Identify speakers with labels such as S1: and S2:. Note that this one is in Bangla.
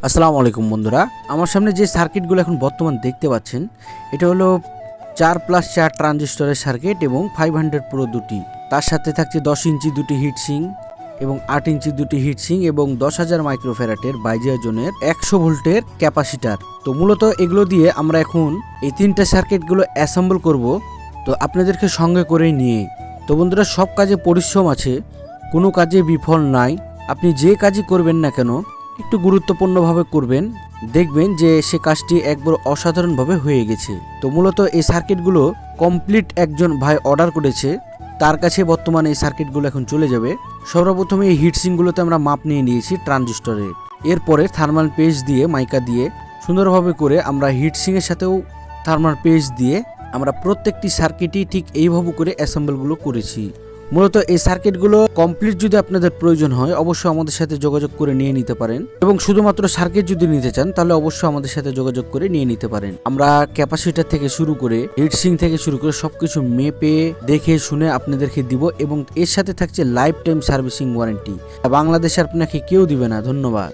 S1: আসসালামু আলাইকুম বন্ধুরা, আমার সামনে যে সার্কিটগুলো এখন বর্তমান দেখতে পাচ্ছেন এটা হলো 4+4 ট্রানজিস্টরের সার্কিট এবং 500 প্রো দুটি। তার সাথে থাকছে 10 ইঞ্চি দুটি হিটসিং এবং 8 ইঞ্চি দুটি হিটসিং এবং 10,000 মাইক্রোফ্যারাডের বাইজিয়াজনের 100 ভোল্টের ক্যাপাসিটার। তো মূলত এগুলো দিয়ে আমরা এখন এই তিনটা সার্কিটগুলো অ্যাসেম্বল করব। তো আপনাদেরকে সঙ্গে করে নিয়ে, তো বন্ধুরা, সব কাজে পরিশ্রম আছে, কোনো কাজে বিফল নাই। আপনি যে কাজই করবেন না কেন একটু গুরুত্বপূর্ণভাবে করবেন, দেখবেন যে সে কাজটি একবার অসাধারণভাবে হয়ে গেছে। তো মূলত এই সার্কিটগুলো কমপ্লিট একজন ভাই অর্ডার করেছে, তার কাছে বর্তমানে এই সার্কিটগুলো এখন চলে যাবে। সর্বপ্রথমে এই হিটসিংগুলোতে আমরা মাপ নিয়ে নিয়েছি ট্রানজিস্টরে, এরপরে থার্মাল পেস্ট দিয়ে মাইকা দিয়ে সুন্দরভাবে করে আমরা হিটসিংয়ের সাথেও থার্মাল পেস্ট দিয়ে আমরা প্রত্যেকটি সার্কিটই ঠিক এইভাবে করে অ্যাসেম্বলগুলো করেছি। মূলত এই সার্কিটগুলো কমপ্লিট যদি আপনাদের প্রয়োজন হয় অবশ্যই আমাদের সাথে যোগাযোগ করে নিয়ে নিতে পারেন, এবং শুধুমাত্র সার্কিট যদি নিতে চান তাহলে অবশ্যই আমাদের সাথে যোগাযোগ করে নিয়ে নিতে পারেন। আমরা ক্যাপাসিটার থেকে শুরু করে হিটসিং থেকে শুরু করে সবকিছু মেপে দেখে শুনে আপনাদেরকে দিব, এবং এর সাথে থাকছে লাইফ টাইম সার্ভিসিং ওয়ারেন্টি। বাংলাদেশে আপনাকে কেউ দিবে না। ধন্যবাদ।